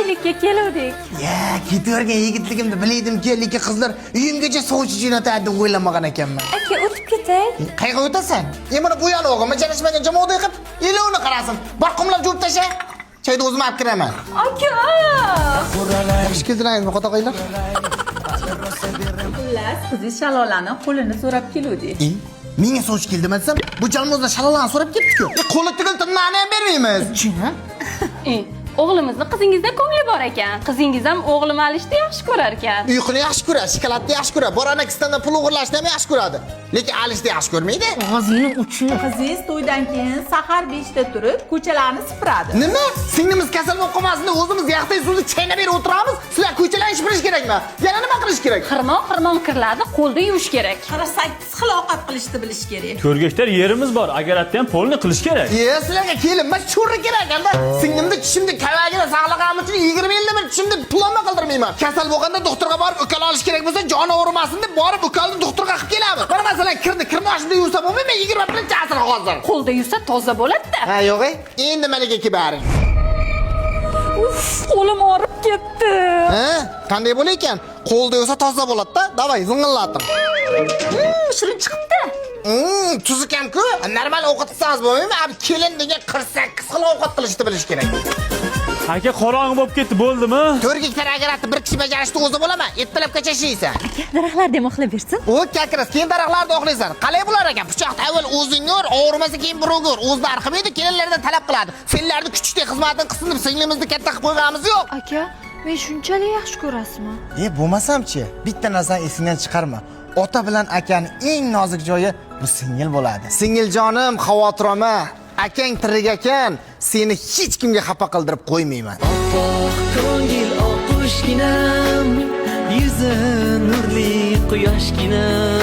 sovchilikka keluvdik. Ya, ketavergan yigitligimda bildim-ki, lekin qizlar uyimgacha sovchi jo'natadi deb o'ylamagan ekanman. Aka, o'tib ketay. Qayerga o'tasan? Mana bu yana o'g'lim jalashmagan jamoada yiqib, elovni qarasin. Barqumlab juvib tasha. Chayni o'zim olib kiraman. Aka! Yaxshi keldiringizmi, qotaqaylar? Xullas, qizingiz Shalolani qo'lini so'rab keluvdik. Menga sovchi keldi desam, bu jalmozlar Shalolani so'rab ketdi-ku. Qo'li tigil tirnoqni ham bermaymiz. O'g'limizni qizingizda ko'ngli bor ekan. Qizingiz ham o'g'lim alishni yaxshi ko'rar ekan. Uyquni yaxshi ko'radi, shokoladni yaxshi ko'radi, borana kisdan pul o'g'irlashni ham yaxshi ko'radi. Lekin alishni yaxshi ko'rmaydi. Og'zingni uchun. Qizingiz to'ydan keyin sahar 5 da turib, ko'chalarni sipiradi. Nima? Singlimiz kasal bo'lib qolmasin deb o'zimiz yaqtay suvni chaynab berib o'tiramiz. Sizlar ko'chalarni supurish kerakmi? Yana nima qilish kerak? Xirmon kirlarni qo'lda yuvish kerak. 48 xil ovqat qilishni bilish kerak. Ko'rgaklar yerimiz bor, agar atdan polni qilish kerak. Sizlarga kelinmas cho'ri kerak anda. Singlimni tushimda kavagida saqlaganim uchun 20 yilda bir tushimda pulomma qildirmayman. Kasal bo'lganda doktorga borib ukol olish kerak bo'lsa, joni og'rimasin deb borib ukolni doktorga qilib kelamiz. Mana masalan kirmoshda yursa bo'lmaymi? 20 birinchi asr hozir. Qo'lda yuvsa toza bo'ladi-da. Ha, yo'q-ey. Endi nimaga kelbaring? Qo'lim og'rib ketdi. Ha? Qanday bo'lar ekan? Qo'lda yursa toza bo'ladi-da. Davay, zing'illatim. Shirin chiqibdi. Tuzi kam-ku. Normal ovqat qilsangiz bo'lmaymi? Abi kelin degan 48 xil ovqat qilishni bilish kerak. Aka qorong'i bo'lib ketdi, bo'ldimi? 4 gektar agarni bir kishi bajarishni o'zi bo'laman. Ertalabgacha ishlaysan. Daraxtlarda mo'xlab bersin. O, kakras, keyin daraxtlarda o'qlaysan. Qalay bo'lar ekan? Pichoqni avval o'zing ur, og'rimasa keyin birovga ur. O'zida arximaydi, kelinlardan talab qiladi. Fillarni kuchukdek xizmatini qilsin deb singlimizni katta qilib qo'yganimiz yo'q. Aka, men shunchalik yaxshi ko'rasizmi? Bo'lmasam-chi, bitta narsani esingdan chiqarma. Ota bilan akaning eng nozik joyi bu singil bo'ladi. Singiljonim, xavotir olma. Akang tirik ekan, seni hech kimga xafa qildirib qo'ymayman. Oppoq ko'ngil oqushginam, yuzi nurli quyoshginam.